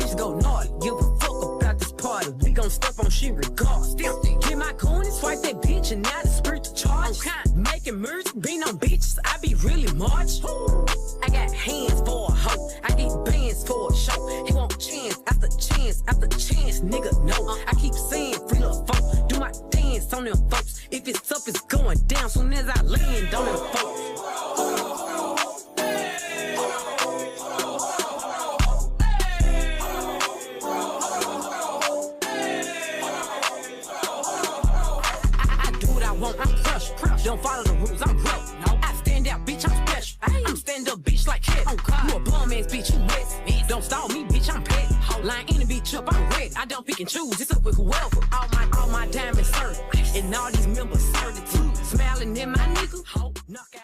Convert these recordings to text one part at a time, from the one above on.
bitch go naughty. Give a fuck about this party. We gon' step on shit regardless. Get my coin and swipe that bitch and now the spirit to charge. Making music, being on bitches, I be really march. I got hands for a hoe, I get bands for a show. He want chance after chance after chance, nigga, no. I keep saying free little folk, do my dance on them folks. If it's up, it's going down soon as I land on them folks. Don't follow the rules, I'm broke. No, I stand out, bitch, I'm special. I'm stand up, bitch, like head. You a bum ass bitch, you wet. Don't stall me, bitch, I'm petty. Line in the bitch up, I'm ready. I don't pick and choose, it's up with whoever. All my diamonds served, and all these members served too. Smiling in my nigga, ho, knock out.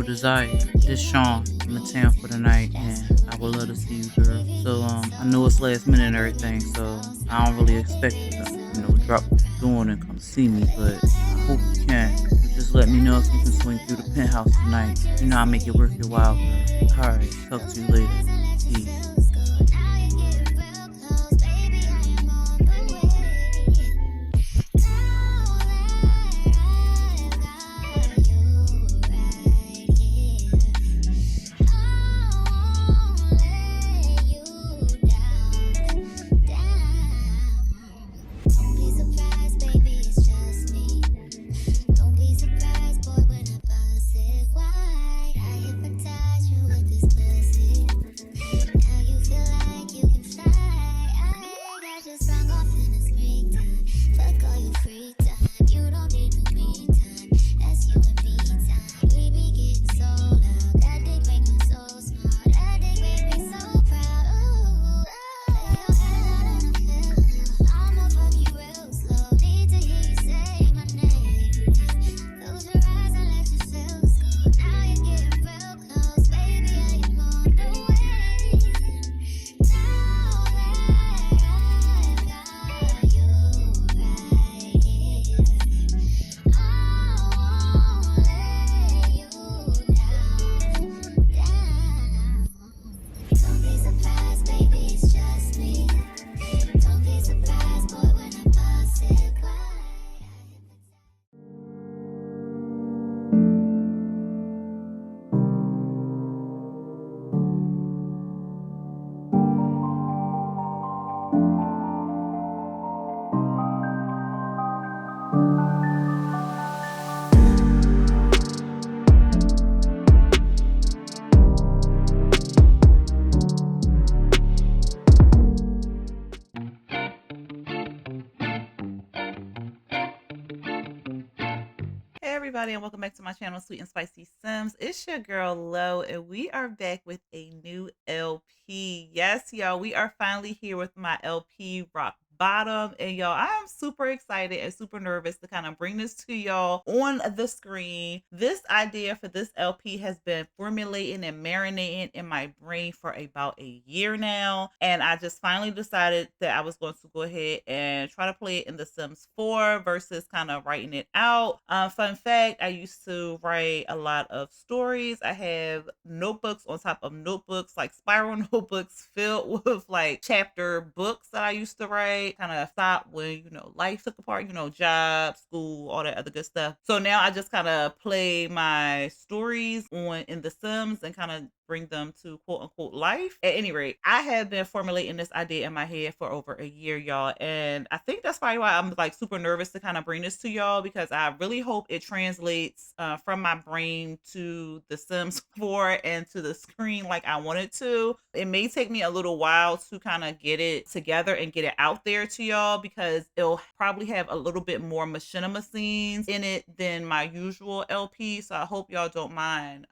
Desire. This Sean. I'm in town for the night and I would love to see you, girl. So I know it's last minute and everything, so I don't really expect you to, drop what you're doing and come see me, but I hope you can. Just let me know if you can swing through the penthouse tonight. I'll make it worth your while, girl. Alright, talk to you later. Peace. Everybody, and welcome back to my channel, Sweet and Spicy Sims. It's your girl Lo, and we are back with a new LP. Yes, y'all, we are finally here with my LP, Rock Bottom, and y'all, I am super excited and super nervous to kind of bring this to y'all on the screen. This idea for this LP has been formulating and marinating in my brain for about a year now, and I just finally decided that I was going to go ahead and try to play it in The Sims 4 versus kind of writing it out. Fun fact, I used to write a lot of stories. I have notebooks on top of notebooks, like spiral notebooks filled with like chapter books that I used to write. Kind of stopped when life took apart, job, school, all that other good stuff. So now I just kind of play my stories in The Sims and kind of bring them to quote unquote life. At any rate, I have been formulating this idea in my head for over a year, y'all, and I think that's probably why I'm like super nervous to kind of bring this to y'all, because I really hope it translates from my brain to The Sims 4 and to the screen like I want it to. It may take me a little while to kind of get it together and get it out there to y'all, because it'll probably have a little bit more machinima scenes in it than my usual LP. So I hope y'all don't mind,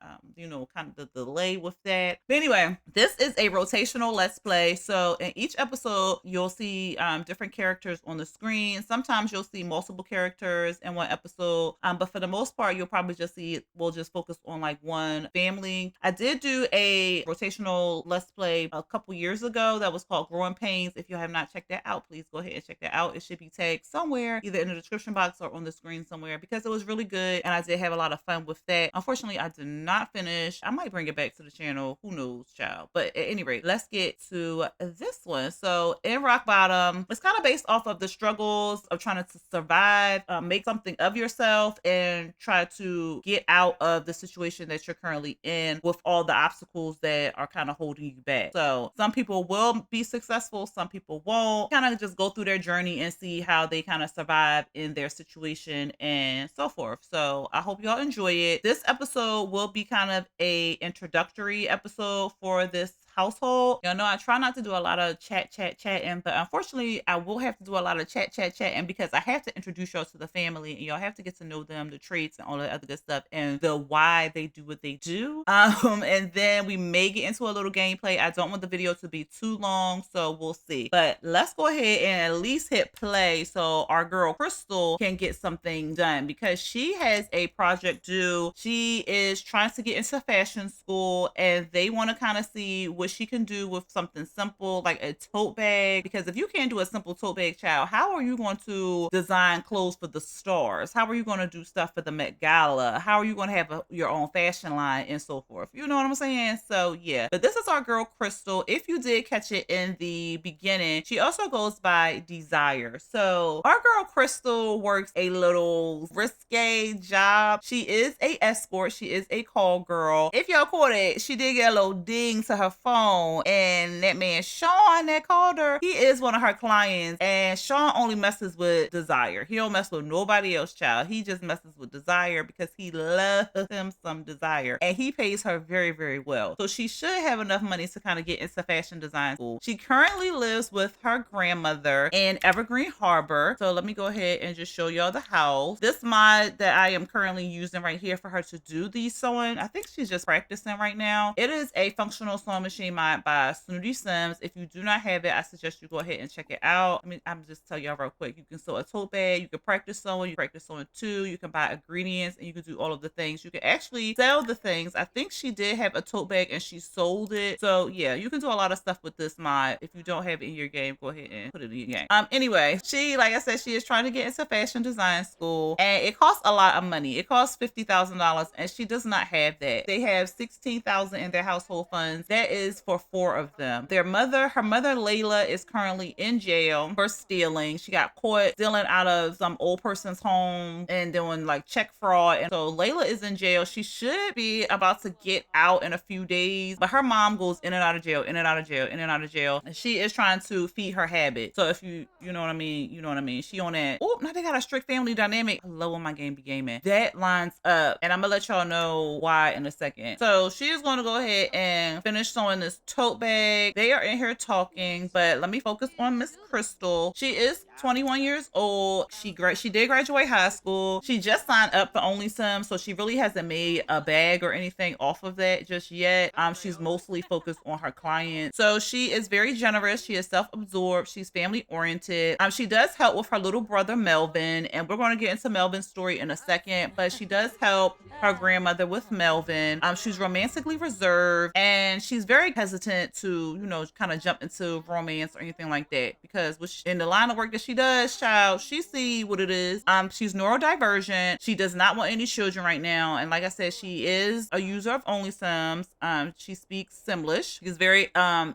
kind of the delay with with that. But anyway, this is a rotational let's play. So in each episode, you'll see different characters on the screen. Sometimes you'll see multiple characters in one episode, but for the most part, you'll probably just see, we'll just focus on like one family. I did do a rotational let's play a couple years ago that was called Growing Pains. If you have not checked that out, please go ahead and check that out. It should be tagged somewhere, either in the description box or on the screen somewhere, because it was really good and I did have a lot of fun with that. Unfortunately, I did not finish. I might bring it back to the channel. Who knows, child? But at any rate, let's get to this one. So in Rock Bottom, it's kind of based off of the struggles of trying to survive, make something of yourself, and try to get out of the situation that you're currently in with all the obstacles that are kind of holding you back. So some people will be successful, some people won't. Kind of just go through their journey and see how they kind of survive in their situation and so forth. So I hope y'all enjoy it. This episode will be kind of a introductory episode for this household. Y'all know I try not to do a lot of chatting, but unfortunately I will have to do a lot of chatting because I have to introduce y'all to the family and y'all have to get to know them, the traits and all the other good stuff, and the why they do what they do. And then we may get into a little gameplay. I don't want the video to be too long, so we'll see. But let's go ahead and at least hit play so our girl Crystal can get something done, because she has a project due. She is trying to get into fashion school and they want to kind of see what she can do with something simple like a tote bag, because if you can't do a simple tote bag, child, how are you going to design clothes for the stars? How are you going to do stuff for the Met Gala? How are you going to have your own fashion line and so forth? You know what I'm saying? So yeah, but this is our girl Crystal. If you did catch it in the beginning, she also goes by Desire. So our girl Crystal works a little risque job. She is a escort. She is a call girl. If y'all caught it, she did get a little ding to her phone, and that man Sean that called her, he is one of her clients, and Sean only messes with Desire. He don't mess with nobody else, child. He just messes with Desire because he loves him some Desire, and he pays her very, very well. So she should have enough money to kind of get into fashion design school. She currently lives with her grandmother in Evergreen Harbor. So let me go ahead and just show y'all the house. This mod that I am currently using right here for her to do the sewing, I think she's just practicing right now. It is a functional sewing machine mod by Snooty Sims. If you do not have it, I suggest you go ahead and check it out. I mean, I'm just tell y'all real quick. You can sew a tote bag, you can practice sewing, you practice sewing too, you can buy ingredients, and you can do all of the things. You can actually sell the things. I think she did have a tote bag and she sold it. So yeah, you can do a lot of stuff with this mod. If you don't have it in your game, go ahead and put it in your game. Anyway, she, like I said, she is trying to get into fashion design school, and it costs a lot of money. It costs $50,000, and she does not have that. They have $16,000 in their household funds. That is for 4 of them. Her mother Layla, is currently in jail for stealing. She got caught stealing out of some old person's home and doing like check fraud, and so Layla is in jail. She should be about to get out in a few days, but her mom goes in and out of jail, in and out of jail, in and out of jail, and she is trying to feed her habit. So if you know what I mean, you know what I mean. She on that. Oh, now they got a strict family dynamic. I love when my game be gaming. That lines up, and I'm gonna let y'all know why in a second. So she is going to go ahead and finish sewing this tote bag. They are in here talking, but let me focus on Miss Crystal. She is 21 years old. She did graduate high school. She just signed up for OnlySims, so she really hasn't made a bag or anything off of that just yet. She's mostly focused on her clients. So she is very generous. She is self-absorbed. She's family oriented. She does help with her little brother Melvin, and we're going to get into Melvin's story in a second, but she does help her grandmother with Melvin. She's romantically reserved, and she's very hesitant to, you know, kind of jump into romance or anything like that, because in the line of work that she does, child, she see what it is. She's neurodivergent. She does not want any children right now, and like I said, she is a user of OnlySims. She speaks Simlish. She's very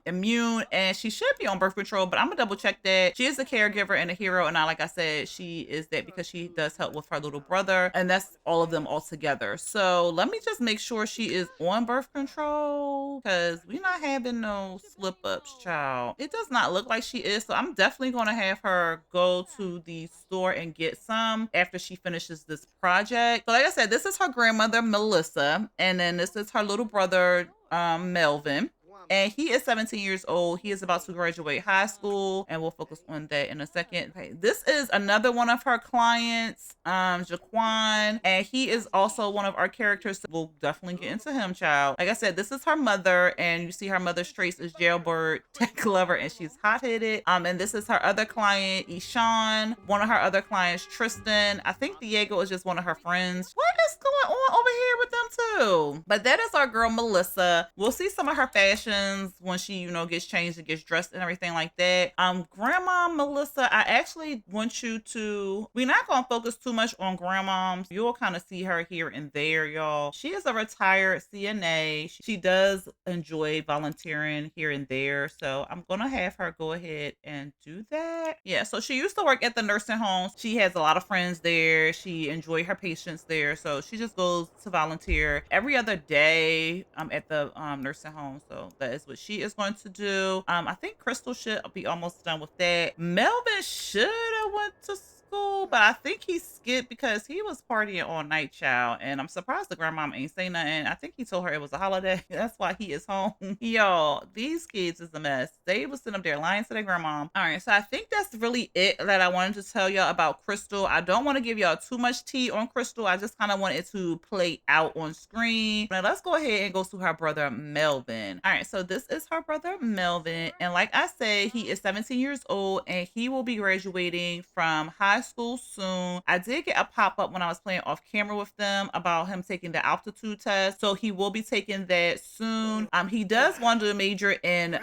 immune, and she should be on birth control, but I'm gonna double check that. She is a caregiver and a hero, and like I said, she is that because she does help with her little brother, and that's all of them all together. So let me just make sure she is on birth control, because we're not having no slip ups, child. It does not look like she is, so I'm definitely going to have her go to the store and get some after she finishes this project. So like I said, this is her grandmother Melissa, and then this is her little brother Melvin. And he is 17 years old. He is about to graduate high school, and we'll focus on that in a second. Okay, this is another one of her clients, Jaquan, and he is also one of our characters. So we'll definitely get into him, child. Like I said, this is her mother, and you see her mother's trace is jailbird, tech lover, and she's hot-headed. And this is her other client, Ishan. One of her other clients, Tristan. I think Diego is just one of her friends. What is going on over here with them too? But that is our girl Melissa. We'll see some of her fashions when she, you know, gets changed and gets dressed and everything like that. Grandma Melissa, I actually want you to, we're not gonna focus too much on grandmoms. You'll kind of see her here and there, y'all. She is a retired CNA. She does enjoy volunteering here and there, so I'm gonna have her go ahead and do that. Yeah, so she used to work at the nursing home. She has a lot of friends there. She enjoyed her patients there, so she just goes to volunteer every other day at the nursing home. So that is what she is going to do. I think Crystal should be almost done with that. Melvin should have went to school, but I think he skipped because he was partying all night, child. And I'm surprised the grandmom ain't say nothing. I think he told her it was a holiday. That's why he is home. Y'all, these kids is a mess. They was sitting up there lying to their grandmom. All right, so I think that's really it that I wanted to tell y'all about Crystal. I don't want to give y'all too much tea on Crystal. I just kind of want it to play out on screen. Now let's go ahead and go to her brother Melvin. All right, so this is her brother Melvin, and like I said, he is 17 years old and he will be graduating from high school soon. I did get a pop-up when I was playing off camera with them about him taking the altitude test, so he will be taking that soon. He does want to major in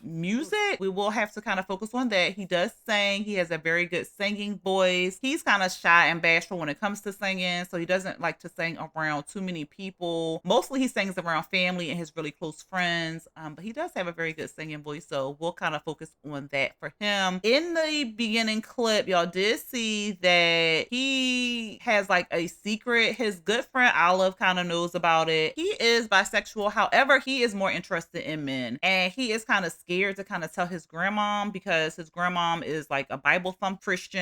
music. We will have to kind of focus on that. He does sing. He has a very good singing voice. He's kind of shy and bashful when it comes to singing, so he doesn't like to sing around too many people. Mostly he sings around family and his really close friends, but he does have a very good singing voice, so we'll kind of focus on that for him. In the beginning clip, y'all did see that he has like a secret. His good friend Olive kind of knows about it. He is bisexual. However, he is more interested in men, and he is kind of scared to kind of tell his grandmom because his grandmom is like a Bible thump Christian,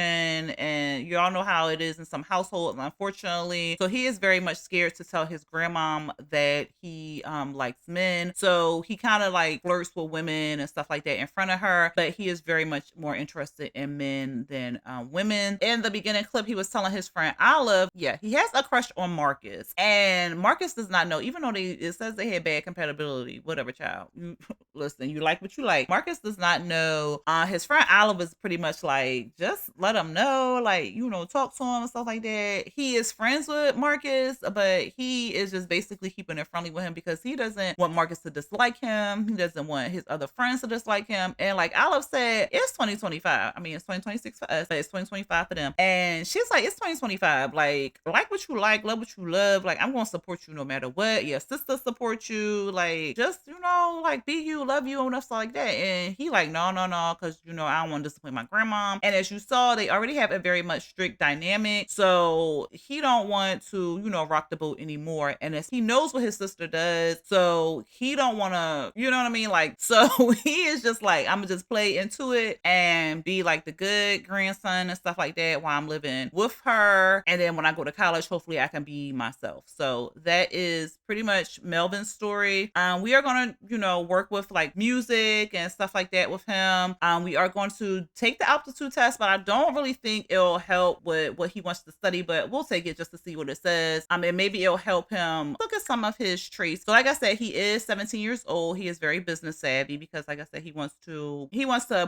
and you all know how it is in some households, unfortunately. So he is very much scared to tell his grandmom that he likes men. So he kind of like flirts with women and stuff like that in front of her, but he is very much more interested in men than women. In the beginning clip, he was telling his friend Olive, yeah, he has a crush on Marcus, and Marcus does not know, even though it says they had bad compatibility, whatever, child. You listen, you like what you like. Marcus does not know. His friend Olive is pretty much like, just let him know, like, you know, talk to him and stuff like that. He is friends with Marcus, but he is just basically keeping it friendly with him because he doesn't want Marcus to dislike him. He doesn't want his other friends to dislike him. And like Olive said, it's 2025. I mean, it's 2026 for us, but it's 2025 for them. And she's like, it's 2025. Like what you like, love what you love. Like, I'm gonna support you no matter what. Your sister support you. Like, just, you know, like, be you, love you, and stuff like that. And he like, no, because, you know, I don't want to disappoint my grandma. And as you saw, they already have a very much strict dynamic. So he don't want to, you know, rock the boat anymore. And as he knows what his sister does, so he don't want to, you know what I mean? Like, so he is just like, I'm gonna just play into it and be like the good grandson and stuff like that while I'm living with her. And then when I go to college, hopefully I can be myself. So that is pretty much Melvin's story. We are going to, you know, work with like music and stuff like that with him. We are going to take the aptitude test, but I don't really think it'll help with what he wants to study, but we'll take it just to see what it says. And maybe it'll help him look at some of his traits. So like I said, he is 17 years old. He is very business savvy because like I said, he wants to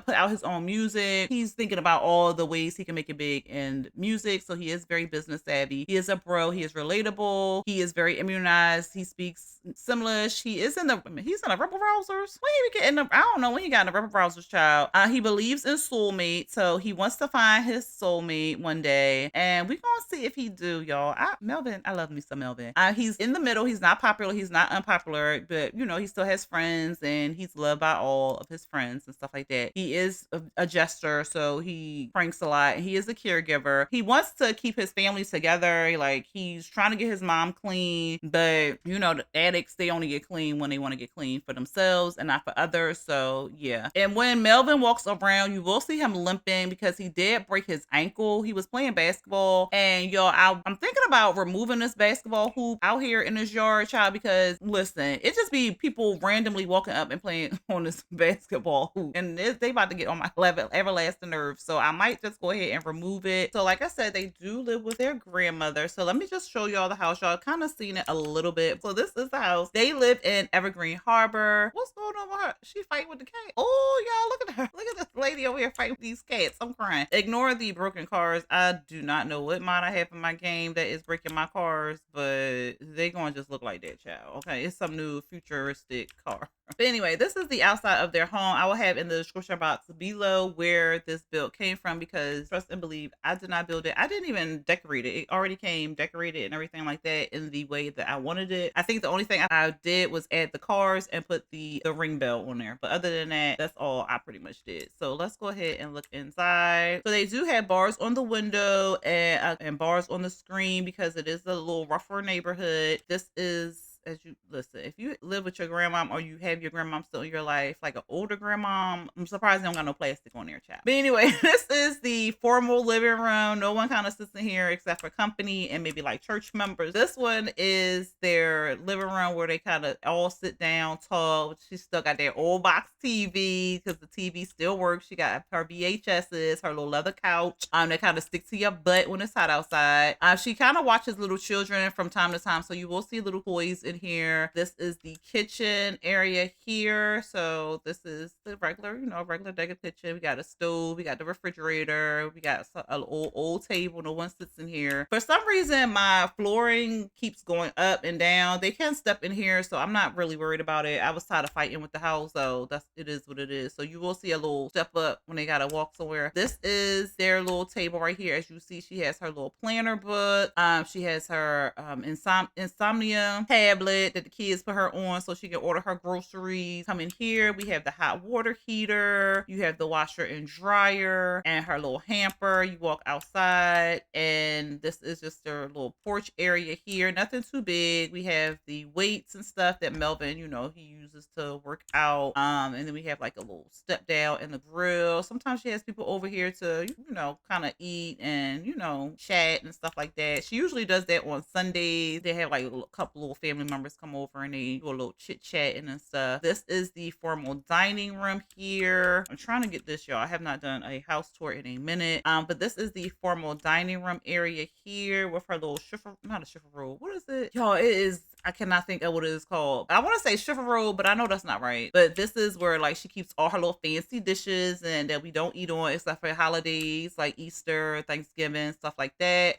put out his own music. He's thinking about all the ways he can make it big in music. So he is very business savvy. He is a bro. He is relatable. He is very immunized. He speaks Simlish. He's in the rebel rousers. When he get in the, I don't know when he got in the rebel rousers, child. He believes in soulmate. So he wants to find his soulmate one day. And we're going to see if he do, y'all. Melvin, I love me some Melvin. He's in the middle. He's not popular. He's not unpopular, but you know, he still has friends and he's loved by all of his friends and stuff like that. He is a jester. So he pranks a lot. And he is a caregiver. He wants to keep his family together. Like, he's trying to get his mom clean, but you know, the addicts, they only get clean when they want to get clean for themselves and not for others. So yeah. And when Melvin walks around, you will see him limping because he did break his ankle. He was playing basketball, and yo, I'm thinking about removing this basketball hoop out here in this yard, child, because listen, it just be people randomly walking up and playing on this basketball hoop, and they about to get on my everlasting nerves. So I might just go ahead and remove it. So like I said, they do live with their grandmother. So let me just show y'all the house. Y'all kind of seen it a little bit. So this is the house. They live in Evergreen Harbor. What's going on with her? She fighting with the cat. Oh, y'all, look at her. Look at this lady over here fighting with these cats. I'm crying. Ignore the broken cars. I do not know what mod I have in my game that is breaking my cars, but they gonna just look like that, child. Okay, it's some new futuristic car. But anyway, this is the outside of their home. I will have in the description box below where this build came from, because trust and believe, I did not build it. I didn't even decorate it. It already came decorated and everything like that in the way that I wanted it. I think the only thing I did was add the cars and put the ring bell on there. But other than that, that's all I pretty much did. So let's go ahead and look inside. So they do have bars on the window and bars on the screen because it is a little rougher neighborhood. This is, as you listen, if you live with your grandmom or you have your grandmom still in your life, like an older grandmom, I'm surprised they don't got no plastic on there, child. But anyway, this is the formal living room. No one kind of sits in here except for company and maybe like church members. This one is their living room where they kind of all sit down, talk. She still got their old box TV because the TV still works. She got her VHSs, her little leather couch that kind of stick to your butt when it's hot outside. She kind of watches little children from time to time, so you will see little toys in here. This is the kitchen area here. So this is the regular, regular degular kitchen. We got a stove, we got the refrigerator, we got an old table. No one sits in here. For some reason, my flooring keeps going up and down. They can step in here, so I'm not really worried about it. I was tired of fighting with the house, so it is what it is. So you will see a little step up when they gotta walk somewhere. This is their little table right here. As you see, she has her little planner book. She has her insomnia tablet that the kids put her on so she can order her groceries. Come in here, we have the hot water heater, you have the washer and dryer, and her little hamper. You walk outside, and this is just their little porch area here. Nothing too big. We have the weights and stuff that Melvin, he uses to work out. And then we have like a little step down in the grill. Sometimes she has people over here to, kind of eat and, chat and stuff like that. She usually does that on Sundays. They have like a couple little family members come over and they do a little chit chatting and stuff. This is the formal dining room here. I'm trying to get this, y'all. I have not done a house tour in a minute. But this is the formal dining room area here with her little not a shiffer roll. What is it? Y'all, it is, I cannot think of what it is called. I want to say shiffer roll, but I know that's not right. But this is where like she keeps all her little fancy dishes and that we don't eat on except for holidays like Easter, Thanksgiving, stuff like that.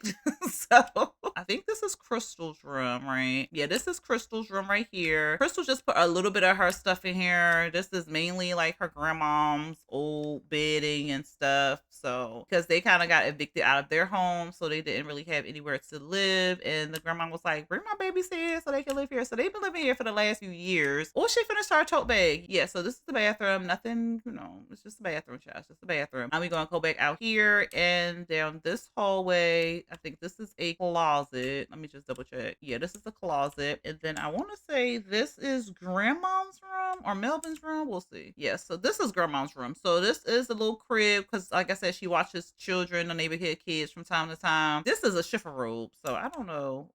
So I think this is Crystal's room, right? Yeah, this is Crystal's room right here. Crystal just put a little bit of her stuff in here. This is mainly like her grandmom's old bedding and stuff. So because they kind of got evicted out of their home, so they didn't really have anywhere to live. And the grandma was like, bring my babies here so they can live here. So they've been living here for the last few years. Oh, she finished our tote bag. Yeah, so this is the bathroom. Nothing, it's just a bathroom, child. It's just a bathroom. Now we're going to go back out here and down this hallway. I think this is a closet. Let me just double check. Yeah, this is the closet. And then I want to say this is grandma's room or Melvin's room. We'll see. Yeah, so this is grandma's room. So this is a little crib because like I said, she watches children, the neighborhood kids from time to time. This is a shiffer robe. So I don't know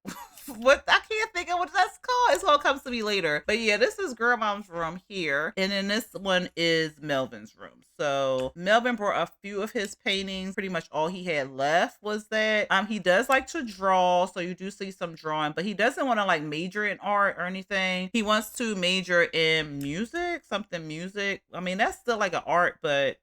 what, I can't think of what that's called. It's all comes to me later. But yeah, this is grandma's room here. And then this one is Melvin's room. So Melvin brought a few of his paintings. Pretty much all he had left was that. He does like to draw, so you do see some drawing, but he doesn't want to like major in art or anything. He wants to major in music, something music. I mean, that's still like an art, but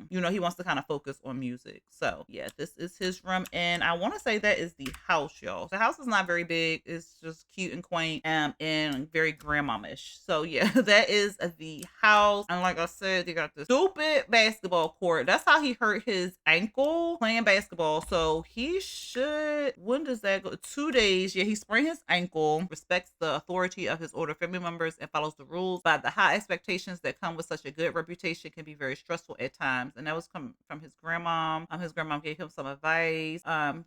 he wants to kind of focus on music. So yeah, this is his room, and I want to say that is the house, y'all. The house is not very big. It's just cute and quaint and very grandmamish. So yeah, that is the house. And like I said, they got this stupid basketball court. That's how he hurt his ankle playing basketball. So he should, when does that go? 2 days. Yeah, he sprained his ankle, respects the authority of his older family members, and follows the rules. But the high expectations that come with such a good reputation can be very stressful at times. And that was coming from his grandmom. His grandmom gave him some advice.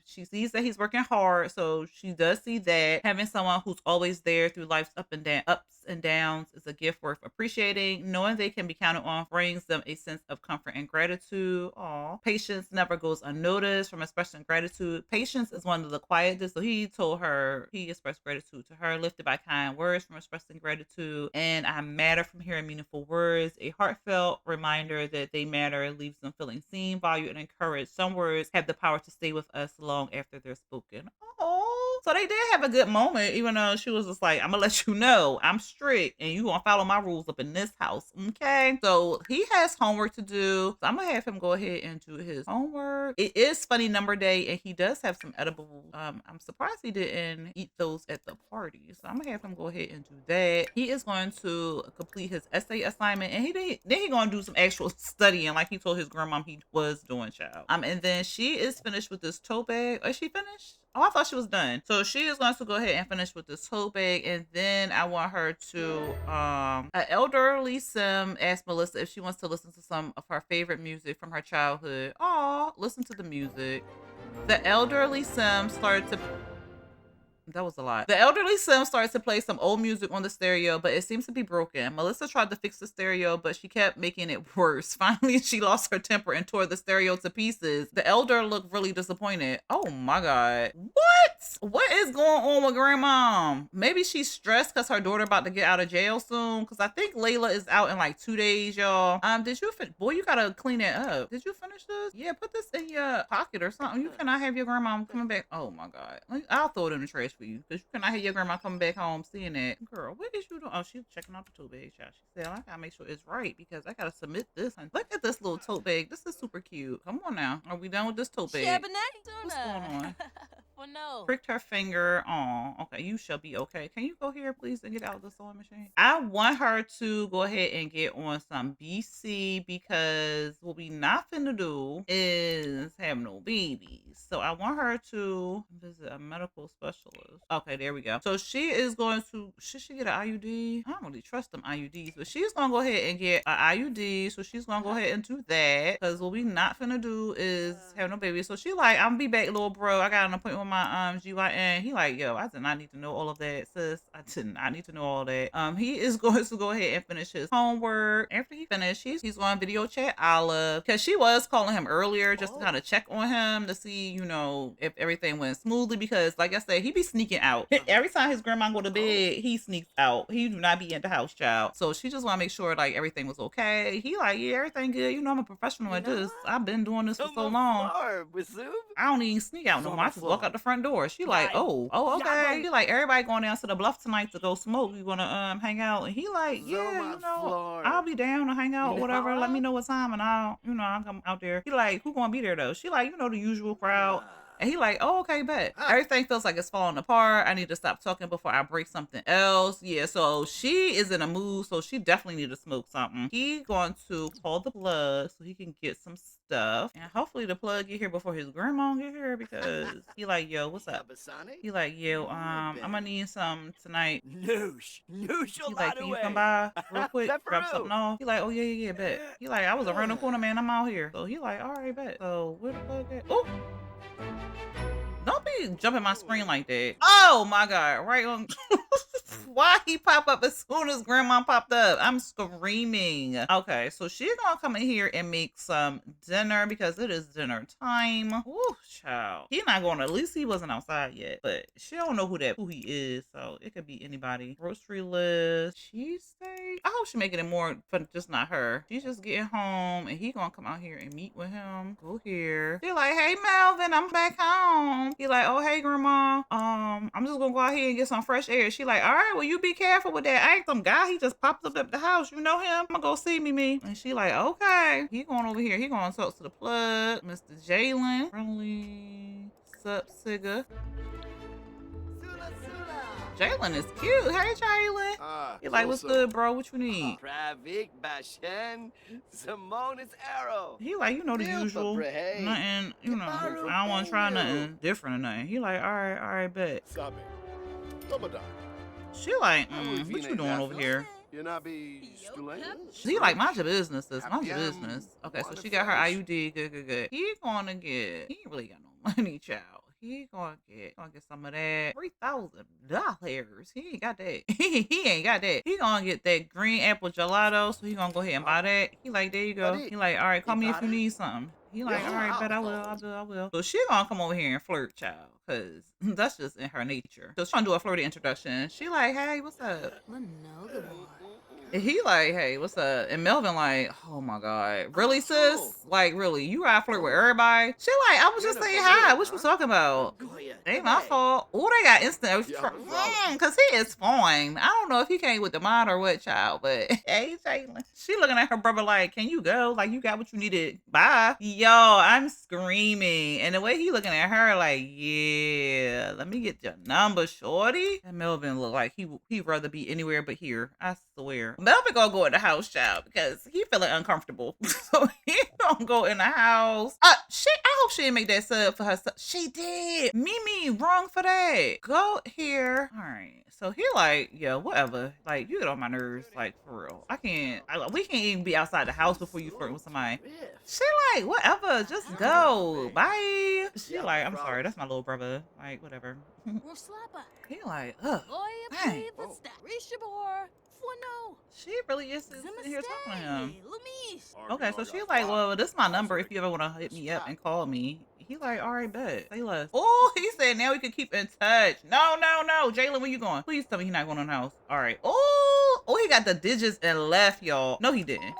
She sees that he's working hard, so she does see that having someone who's always there through life's ups and downs is a gift worth appreciating. Knowing they can be counted on brings them a sense of comfort and gratitude. Aw. Patience never goes unnoticed from expressing gratitude. Patience is one of the quietest. So he told her he expressed gratitude to her, lifted by kind words from expressing gratitude. And I matter from hearing meaningful words. A heartfelt reminder that they matter leaves them feeling seen, valued, and encouraged. Some words have the power to stay with us long after they're spoken. Oh, so they did have a good moment, even though she was just like, I'm gonna let you know I'm strict and you gonna follow my rules up in this house. Okay, so he has homework to do, so I'm gonna have him go ahead and do his homework. It is funny number day, and he does have some edibles. I'm surprised he didn't eat those at the party, so I'm gonna have him go ahead and do that. He is going to complete his essay assignment, and then he gonna do some actual studying like he told his grandmom he was doing, child. And then she is finished with this tote bag. Is she finished? Oh, I thought she was done. So she is going to go ahead and finish with this tote bag, and then I want her to an elderly sim asked Melissa if she wants to listen to some of her favorite music from her childhood. Oh, listen to the music. The elderly sim started to That was a lot. The elderly sim started to play some old music on the stereo, but it seems to be broken. Melissa tried to fix the stereo, but she kept making it worse. Finally, she lost her temper and tore the stereo to pieces. The elder looked really disappointed. Oh my God. What? What is going on with grandmom? Maybe she's stressed because her daughter about to get out of jail soon. Because I think Layla is out in like 2 days, y'all. Did you boy, you gotta clean it up. Did you finish this? Yeah, put this in your pocket or something. You cannot have your grandmom coming back. Oh my God. I'll throw it in the trash for you, because you cannot have your grandma coming back home seeing that. Girl, what is you doing? Oh, she's checking out the tote bag, child. She said, I gotta make sure it's right because I gotta submit this. And look at this little tote bag. This is super cute. Come on now. Are we done with this tote bag? What's going on? Well, no. Pricked her finger. Oh, okay. You shall be okay. Can you go here, please, and get out of the sewing machine? I want her to go ahead and get on some BC, because what we not finna do is have no babies. So I want her to visit a medical specialist. Okay, there we go. So she is going to, should she get an IUD? I don't really trust them IUDs, but she's going to go ahead and get an IUD. So she's going to go ahead and do that, because what we not finna do is have no baby. So she like, I'm gonna be back, little bro. I got an appointment with my GYN. He like, yo, I did not need to know all of that, sis. I did not need to know all that. He is going to go ahead and finish his homework. After he finished, he's going to video chat Olive, because she was calling him earlier just to kind of check on him to see, you know, if everything went smoothly, because like I said, he be sneaking out. Every time his grandma go to bed, he sneaks out. He do not be in the house, child. So she just want to make sure like everything was okay. He like, yeah, everything good. You know, I'm a professional at this. I've been doing this for so long. I don't even sneak out no more. I just walk out the front door. She like, oh, okay. He like, everybody going down to the bluff tonight to go smoke. You wanna hang out? And he like, yeah, you know, I'll be down to hang out, whatever. Let me know what time, and I'll come out there. He like, who gonna be there though? She like, you know, the usual crowd. And he like, oh, okay, bet. Everything feels like it's falling apart. I need to stop talking before I break something else. Yeah, so she is in a mood, so she definitely need to smoke something. He going to call the plug so he can get some stuff. And hopefully the plug get here before his grandma get here, because he like, yo, what's up? He like, yo, I'm gonna need some tonight. Noosh. He like, can you come by real quick, drop something off? He like, oh, yeah, bet. He like, I was around the corner, man. I'm out here. So he like, all right, bet. So where the plug at? Oh! Don't be jumping my screen like that. Oh my God, right on. Why he pop up as soon as grandma popped up? I'm screaming. Okay, so she's gonna come in here and make some dinner because it is dinner time. Ooh, child. He not going to, at least he wasn't outside yet, but she don't know who he is, so it could be anybody. Grocery list, cheesesteak. I hope she making it more fun, just not her. She's just getting home and he gonna come out here and meet with him. Go here. She like, hey Melvin, I'm back home. He like, oh hey grandma. I'm just gonna go out here and get some fresh air. She like, all right, well you be careful with that. I ain't some guy. He just popped up at the house. You know him? I'm gonna go see me. And she like, okay. He going over here. He gonna talk to the plug. Mr. Jalen. Friendly. Sup, Sigga. Jalen is cute. Hey, Jalen. He like, what's good, bro? What you need? Pravik Bashen, Zamonis Arrow. He like, you know, the usual. Nothing, you know. I don't want to try nothing different or nothing. He like, all right, bet. She like, what you doing over here? She like, mind your business, sis. Mind your business. Okay, so she got her IUD. Good. He gonna get, he ain't really got no money, child. He gonna get some of that $3,000. He ain't got that. he ain't got that. He gonna get that green apple gelato. So he gonna go ahead and buy that. He like, there you go. He like, all right, call me if you need something. He like, all right, bet I will. So she gonna come over here and flirt, child, cause that's just in her nature. So she gonna do a flirty introduction. She like, hey, what's up? And he like, hey, what's up? And Melvin like, oh my God, really, sis? Like, really? You gotta flirt with everybody? She like, I was just saying hi. What you talking about? Ain't my fault. Oh, they got instant. Cause he is fine. I don't know if he came with the mod or what, child, but hey, Jalen. She looking at her brother like, can you go? Like, you got what you needed. Bye. Yo, I'm screaming. And the way he looking at her like, yeah, let me get your number, shorty. And Melvin look like he'd rather be anywhere but here. I swear. Melvin gonna go in the house, child, because he feeling uncomfortable. So he gonna go in the house. I hope she didn't make that sub for herself. She did. Mimi, wrong for that. Go here. All right. So he like, yeah, whatever. Like, you get on my nerves, like, for real. We can't even be outside the house before you flirt with somebody. She like, whatever, just go. Bye. She like, I'm sorry, that's my little brother. Like, whatever. He like, ugh. Dang. She really is sitting here talking to him. Okay, so she like, well, this is my number if you ever want to hit me up and call me. He like, all right, bet. Say less. Oh, he said now we can keep in touch. No. Jalen, where you going? Please tell me he's not going in the house. All right. Oh, he got the digits and left, y'all. No, he didn't.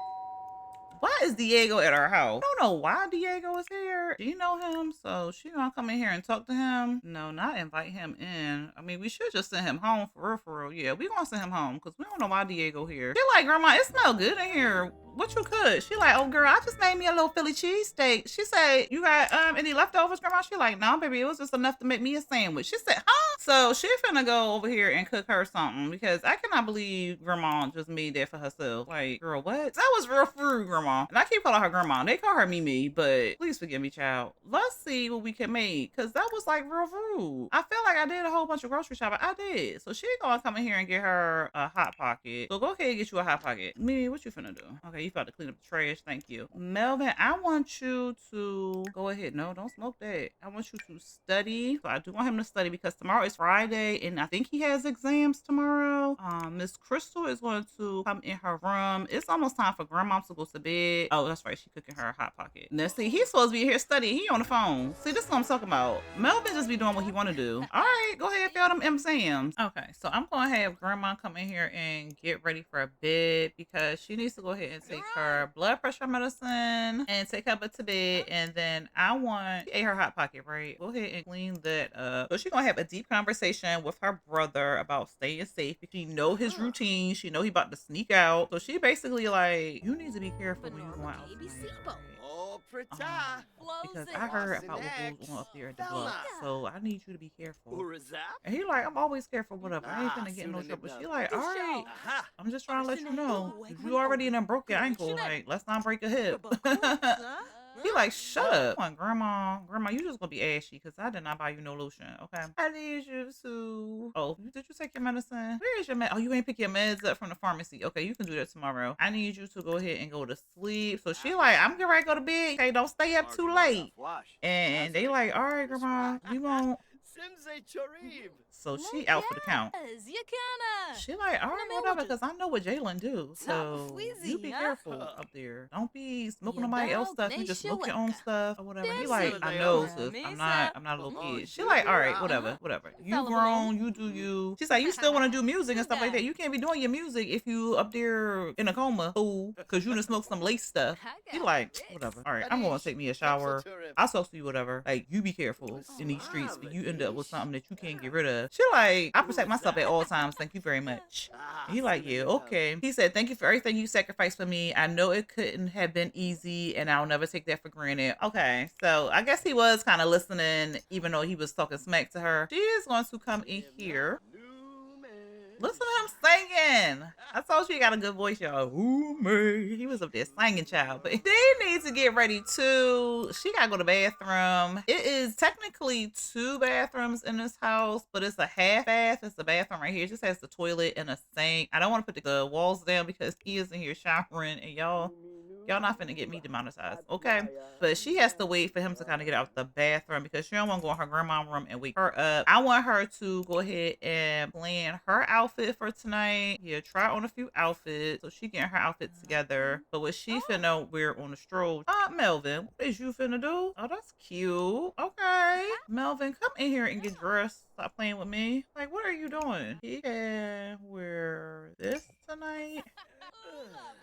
Why is Diego at our house? I don't know why Diego is here. She know him, so she gonna come in here and talk to him. No, not invite him in. I mean, we should just send him home for real. Yeah, we gonna send him home because we don't know why Diego here. She like, grandma, it smell good in here. What you cook? She like, oh girl, I just made me a little Philly cheesesteak. She said, you got any leftovers, grandma? She like, no, baby, it was just enough to make me a sandwich. She said, huh? So she finna go over here and cook her something because I cannot believe grandma just made that for herself. Like, girl, what? That was real fruit, grandma. And I keep calling her grandma. They call her Mimi, but please forgive me, child. Let's see what we can make because that was like real rude. I feel like I did a whole bunch of grocery shopping. I did. So she gonna come in here and get her a Hot Pocket. So go ahead and get you a Hot Pocket. Mimi, what you finna do? Okay, you about to clean up the trash. Thank you. Melvin, I want you to go ahead. No, don't smoke that. I want you to study. So I do want him to study because tomorrow is Friday and I think he has exams tomorrow. Miss Crystal is going to come in her room. It's almost time for grandma to go to bed. Oh, that's right. She's cooking her a Hot Pocket. Now, see, he's supposed to be here studying. He on the phone. See, this is what I'm talking about. Melvin just be doing what he want to do. All right, go ahead, fill them exams. Okay, so I'm going to have grandma come in here and get ready for a bed because she needs to go ahead and take her blood pressure medicine and take her to bed. And then she ate her Hot Pocket, right? Go ahead and clean that up. So she's going to have a deep conversation with her brother about staying safe. She know his routine. She know he about to sneak out. So she basically like, you need to be careful when you go out. Because I heard about what goes on up there at the bluff, so I need you to be careful. And he like, I'm always careful, whatever. I ain't gonna get in no trouble. She like, all right, I'm just trying to let you know. If you already done broke your ankle, like, let's not break a hip. He like, shut up. Come on, grandma, you just gonna be ashy because I did not buy you no lotion, okay? I need you to, did you take your medicine? Where is your med? Oh, you ain't pick your meds up from the pharmacy. Okay, you can do that tomorrow. I need you to go ahead and go to sleep. So she like, I'm getting ready to go to bed. Okay, don't stay up too late. And they like, all right, grandma, you won't. So she out for the count. She like, all right, whatever, because I know what Jalen do. So you be careful up there. Don't be smoking nobody else stuff. You just smoke your own stuff or whatever. He like, I know, sis. I'm not a little kid. She like, all right, whatever. You grown, you do you. She's like, you still want to do music and stuff like that. You can't be doing your music if you up there in a coma, fool, because you done smoked some lace stuff. He like, whatever. All right, I'm going to take me a shower. I'll talk to you, whatever. Like, you be careful in these streets if you end up with something that you can't get rid of. She like, I protect myself at all times. Thank you very much. He like, yeah, okay. He said, thank you for everything you sacrificed for me. I know it couldn't have been easy and I'll never take that for granted. Okay, so I guess he was kind of listening even though he was talking smack to her. She is going to come in here. Listen to him singing. I told you he got a good voice, y'all. Ooh, man. He was up there singing, child. But they need to get ready too. She gotta go to the bathroom. It is technically 2 bathrooms in this house, but it's a half bath. It's the bathroom right here. It just has the toilet and a sink. I don't want to put the walls down because he is in here showering, and y'all not finna get me demonetized, okay? But she has to wait for him to kind of get out the bathroom because she don't want to go in her grandma's room and wake her up. I want her to go ahead and plan her outfit for tonight. Yeah, try on a few outfits so she getting her outfit together. But what she finna wear on the stroll? Melvin, what is you finna do? Oh, that's cute. Okay, Melvin, come in here and get dressed. Stop playing with me. Like, what are you doing? He can wear this tonight.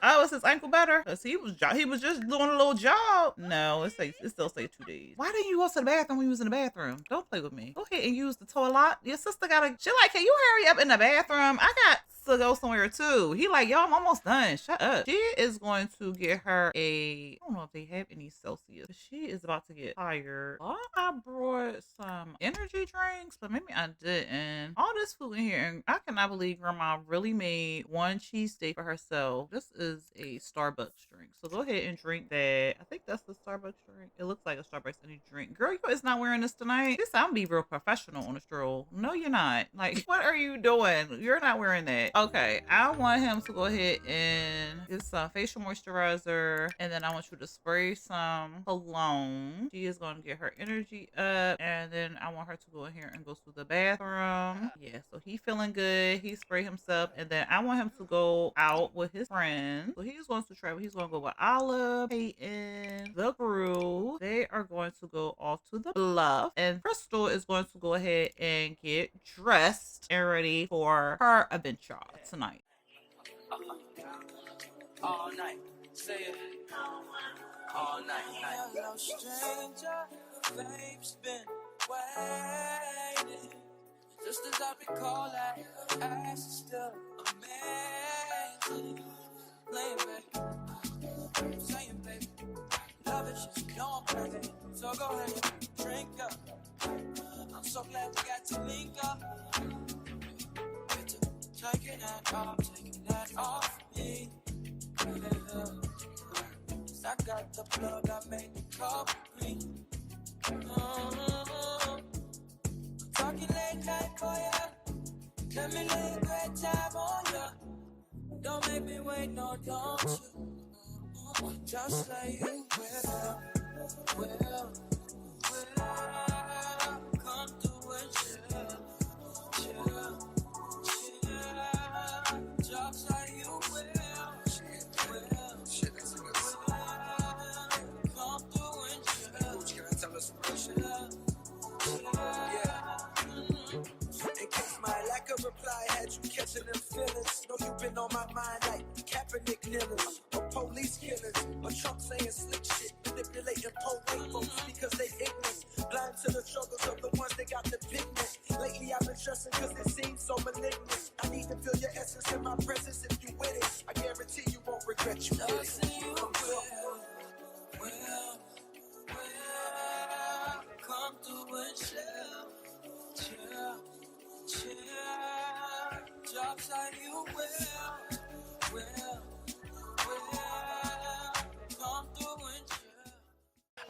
Oh, is his ankle better? Cause he was just doing a little jog. No, it still say 2 days. Why didn't you go to the bathroom when you was in the bathroom? Don't play with me. Go ahead and use the toilet. Your sister she like, can you hurry up in the bathroom? I got to go somewhere too. He like, yo, I'm almost done. Shut up. She is going to get her I don't know if they have any Celsius. She is about to get tired. I brought some energy drinks, but maybe I didn't. All this food in here, and I cannot believe Grandma really made 1 cheesesteak for herself. This is a Starbucks drink. So go ahead and drink that. I think that's the Starbucks drink. It looks like a Starbucks energy drink. Girl, you is not wearing this tonight. This I'm be real professional on the stroll. No, you're not. Like, what are you doing? You're not wearing that. Okay, I want him to go ahead and get some facial moisturizer, and then I want you to spray some cologne. She is going to get her energy up, and then I want her to go in here and go to the bathroom. Yeah, so he feeling good. He sprayed himself, and then I want him to go out with his friends. So he's going to travel. He's going to go with Olive, Peyton, the crew. They are going to go off to the bluff, and Crystal is going to go ahead and get dressed and ready for her adventure tonight. All night, say it. All night. Hello, stranger. Babe's been waiting. Just as I recall that, ass is still amazing. Playing, baby. Saying, baby. Love it, just know I'm crazy. So go ahead and drink up. I'm so glad we got to link up. Taking that off me. Yeah. I got the plug, I made the cup green. Talking late night for ya. Let me lay a great time on ya. Don't make me wait, no, don't you? Just like you will. Come through and chill. Just like you will. Come through and chill. Can I tell us some shit? Yeah. In case my lack of reply had you catching them feelings. Know you been on my mind like Kaepernick killings, or police killings, or Trump saying slick shit, manipulating poor folks because they ignorant, blind to the struggles of the ones that got the pigment. Lately I've been stressing cause it seems so malignant. I need to feel your essence in my presence if you with it. I guarantee you won't regret you did it. Come through and chill. Just like you will. Come through and chill.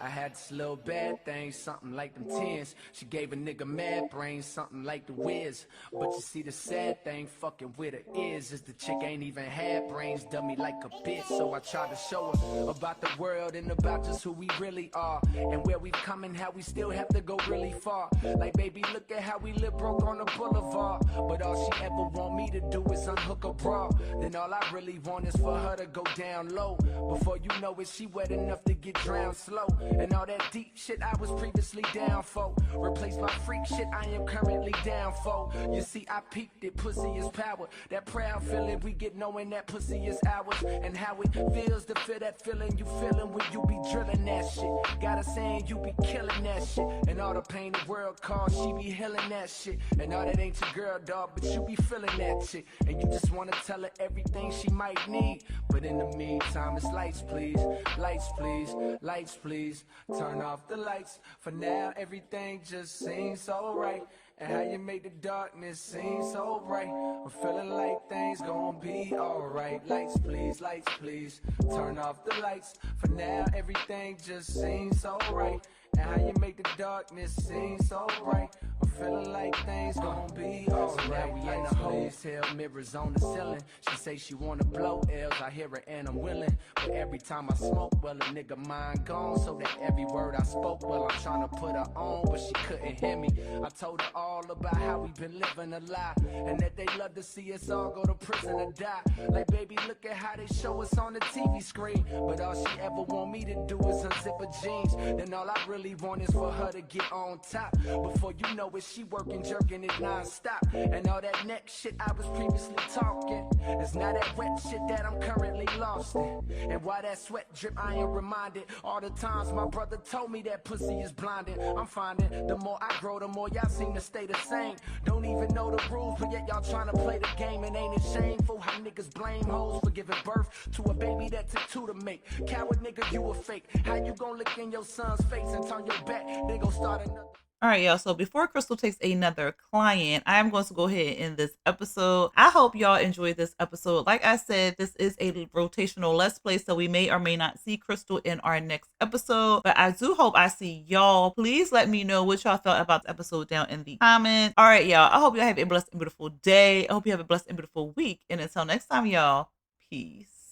I had this little bad thing, something like them tens. She gave a nigga mad brains, something like the Wiz. But you see the sad thing fucking with her is the chick ain't even had brains, dummy like a bitch. So I tried to show her about the world and about just who we really are, and where we've come and how we still have to go really far. Like, baby, look at how we live broke on the boulevard. But all she ever want me to do is unhook a bra. Then all I really want is for her to go down low. Before you know it, she wet enough to get drowned slow. And all that deep shit I was previously down for, replaced by freak shit I am currently down for. You see, I peaked it, pussy is power. That proud feeling we get knowing that pussy is ours. And how it feels to feel that feeling you feeling when you be drilling that shit. Got her saying you be killing that shit. And all the pain the world calls, she be healing that shit. And all that ain't your girl, dog, but you be feeling that shit. And you just wanna tell her everything she might need. But in the meantime, it's lights please, lights please, lights please. please, turn off the lights. For now, everything just seems so right. And how you make the darkness seem so bright. I'm feeling like things gon' be alright. Lights please, turn off the lights. For now, everything just seems so right. And how you make the darkness seem so bright. I'm feeling like things gon' be alright. Now we in the hotel, mirrors on the ceiling. She say she wanna blow L's, I hear her and I'm willing. But every time I smoke, well, a nigga mind gone. So that every word I spoke, well, I'm trying to put her on, but she couldn't hear me. I told her all about how we been living a lie, and that they love to see us all go to prison or die. Like, baby, look at how they show us on the TV screen. But all she ever want me to do is unzip her jeans. Then all I really want is for her to get on top. Before you know it, she working, jerking it non-stop. And all that neck shit I was previously talking, it's not that wet shit that I'm currently lost in. And why that sweat drip, I am reminded all the times my brother told me that pussy is blinding. I'm finding the more I grow, the more y'all seem to stay the same. Don't even know the rules, but yet y'all trying to play the game. And ain't it shameful how niggas blame hoes for giving birth to a baby that took two to make? Coward nigga, you a fake. How you gon' look in your son's face and turn your back? They gon' start another. All right, y'all. So before Crystal takes another client, I am going to go ahead and end this episode. I hope y'all enjoyed this episode. Like I said, this is a rotational let's play, so we may or may not see Crystal in our next episode. But I do hope I see y'all. Please let me know what y'all thought about the episode down in the comments. All right, y'all. I hope y'all have a blessed and beautiful day. I hope you have a blessed and beautiful week. And until next time, y'all, peace.